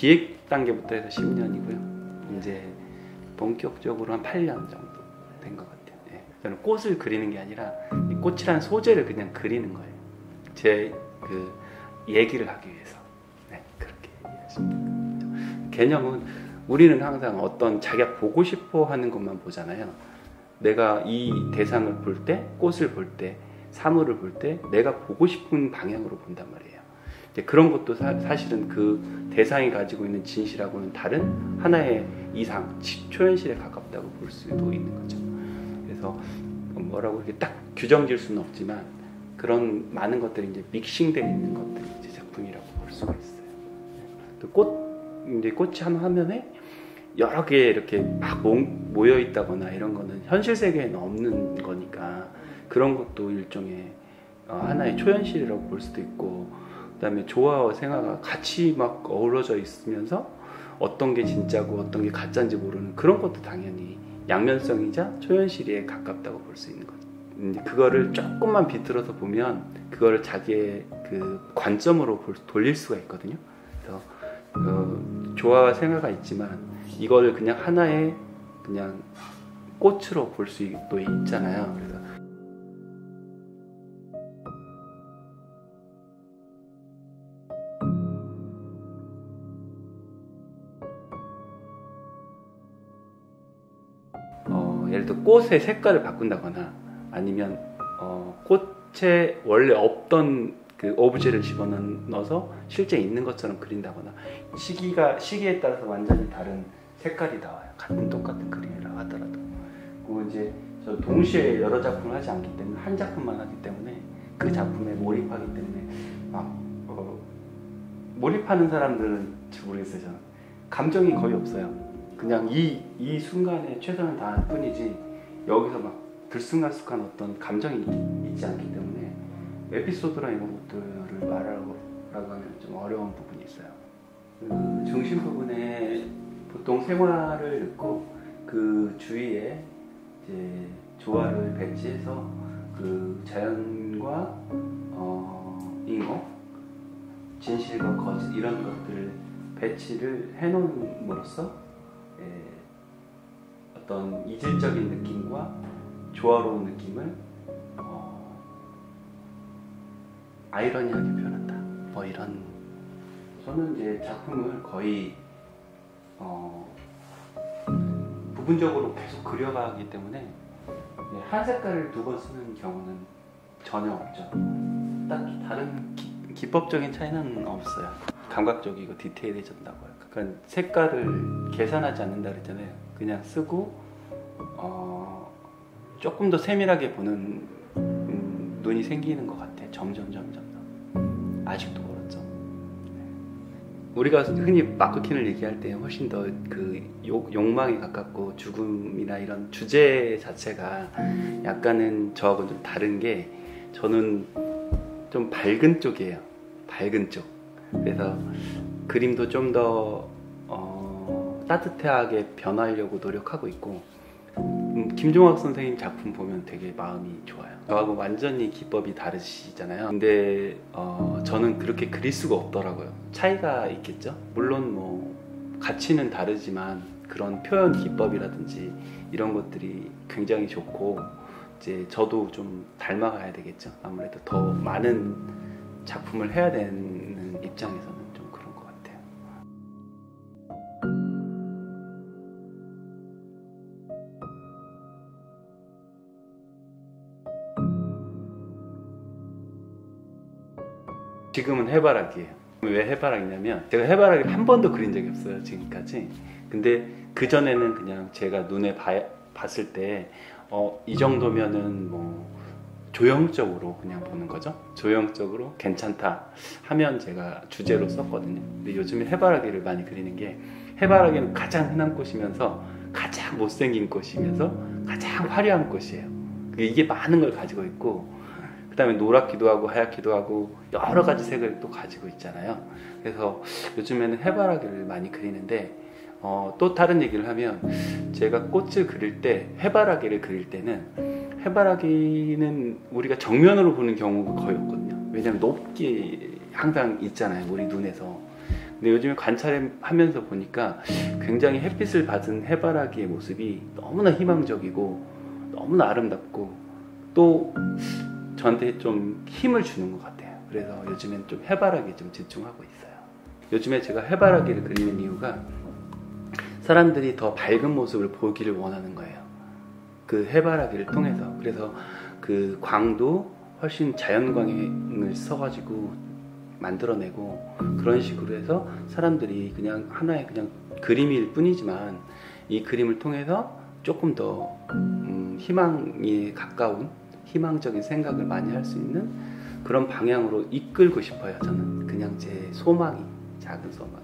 기획 단계부터 해서 10년이고요. 이제 본격적으로 한 8년 정도 된 것 같아요. 네. 저는 꽃을 그리는 게 아니라 이 꽃이라는 소재를 그냥 그리는 거예요. 제 그 얘기를 하기 위해서. 네, 그렇게 이해하시면 개념은 우리는 항상 어떤 자기가 보고 싶어 하는 것만 보잖아요. 내가 이 대상을 볼 때, 꽃을 볼 때, 사물을 볼 때 내가 보고 싶은 방향으로 본단 말이에요. 이제 그런 것도 사실은 그 대상이 가지고 있는 진실하고는 다른 하나의 이상, 초현실에 가깝다고 볼 수도 있는 거죠. 그래서 뭐라고 이렇게 딱 규정 지을 수는 없지만 그런 많은 것들이 이제 믹싱되어 있는 것들이 이제 작품이라고 볼 수가 있어요. 또 이제 꽃이 한 화면에 여러 개 이렇게 막 모여 있다거나 이런 거는 현실 세계에는 없는 거니까 그런 것도 일종의 하나의 초현실이라고 볼 수도 있고, 그다음에 조화와 생화가 같이 막 어우러져 있으면서 어떤 게 진짜고 어떤 게 가짜인지 모르는 그런 것도 당연히 양면성이자 초현실에 가깝다고 볼 수 있는 거죠. 그거를 조금만 비틀어서 보면 그거를 자기의 그 관점으로 돌릴 수가 있거든요. 그래서 조화와 생화가 있지만 이걸 그냥 하나의 그냥 꽃으로 볼 수도 있잖아요. 그래서 예를 들어 꽃의 색깔을 바꾼다거나 아니면 꽃에 원래 없던 그 오브제를 집어넣어서 실제 있는 것처럼 그린다거나 시기에 따라서 완전히 다른 색깔이 나와요. 똑같은 그림이라고 하더라도. 그리고 이제 저 동시에 여러 작품을 하지 않기 때문에 한 작품만 하기 때문에 그 작품에 몰입하기 때문에 몰입하는 사람들은 잘 모르겠어요. 저는 감정이 거의 없어요. 그냥 이 순간에 최선을 다할 뿐이지 여기서 막 들쑥날쑥한 어떤 감정이 있지 않기 때문에 에피소드나 이런 것들을 말하라고 하면 좀 어려운 부분이 있어요. 그 중심 부분에 보통 생화를 넣고 그 주위에 이제 조화를 배치해서 그 자연과 인공, 진실과 거짓 이런 것들을 배치를 해놓음으로써 어떤 이질적인 느낌과 조화로운 느낌을 아이러니하게 표현한다. 뭐 이런. 저는 이제 작품을 거의 부분적으로 계속 그려가기 때문에 한 색깔을 두 번 쓰는 경우는 전혀 없죠. 딱히 다른 기법적인 차이는 없어요. 감각적이고 디테일해진다고 해요. 그러니까 색깔을 계산하지 않는다 그랬잖아요. 그냥 쓰고 조금 더 세밀하게 보는 눈이 생기는 것 같아요. 점점 아직도 멀었죠. 우리가 흔히 마크킨을 얘기할 때 훨씬 더 그 욕망에 가깝고 죽음이나 이런 주제 자체가 약간은 저하고 좀 다른 게 저는 좀 밝은 쪽이에요. 밝은 쪽. 그래서 그림도 좀 더 따뜻하게 변하려고 노력하고 있고, 김종학 선생님 작품 보면 되게 마음이 좋아요. 저하고 완전히 기법이 다르시잖아요. 근데 저는 그렇게 그릴 수가 없더라고요. 차이가 있겠죠. 물론 뭐 가치는 다르지만 그런 표현 기법이라든지 이런 것들이 굉장히 좋고, 이제 저도 좀 닮아가야 되겠죠. 아무래도 더 많은 작품을 해야 되는 입장에서는 좀 그런 것 같아요. 지금은 해바라기예요. 왜 해바라기냐면 제가 해바라기를 한 번도 그린 적이 없어요, 지금까지. 근데 그전에는 그냥 제가 눈에 봤을 때 이 정도면은 뭐 조형적으로 그냥 보는 거죠. 조형적으로 괜찮다 하면 제가 주제로 썼거든요. 근데 요즘에 해바라기를 많이 그리는 게, 해바라기는 가장 흔한 꽃이면서 가장 못생긴 꽃이면서 가장 화려한 꽃이에요. 이게 많은 걸 가지고 있고, 그 다음에 노랗기도 하고 하얗기도 하고 여러 가지 색을 또 가지고 있잖아요. 그래서 요즘에는 해바라기를 많이 그리는데, 또 다른 얘기를 하면 제가 꽃을 그릴 때, 해바라기를 그릴 때는 해바라기는 우리가 정면으로 보는 경우가 거의 없거든요. 왜냐하면 높게 항상 있잖아요, 우리 눈에서. 근데 요즘에 관찰하면서 보니까 굉장히 햇빛을 받은 해바라기의 모습이 너무나 희망적이고 너무나 아름답고 또 저한테 좀 힘을 주는 것 같아요. 그래서 요즘엔 좀 해바라기에 좀 집중하고 있어요. 요즘에 제가 해바라기를 그리는 이유가 사람들이 더 밝은 모습을 보기를 원하는 거예요. 그 해바라기를 통해서. 그래서 그 광도 훨씬 자연광을 써가지고 만들어내고 그런 식으로 해서 사람들이 그냥 하나의 그냥 그림일 뿐이지만 이 그림을 통해서 조금 더 희망에 가까운 희망적인 생각을 많이 할 수 있는 그런 방향으로 이끌고 싶어요. 저는 그냥 제 소망이 작은 소망.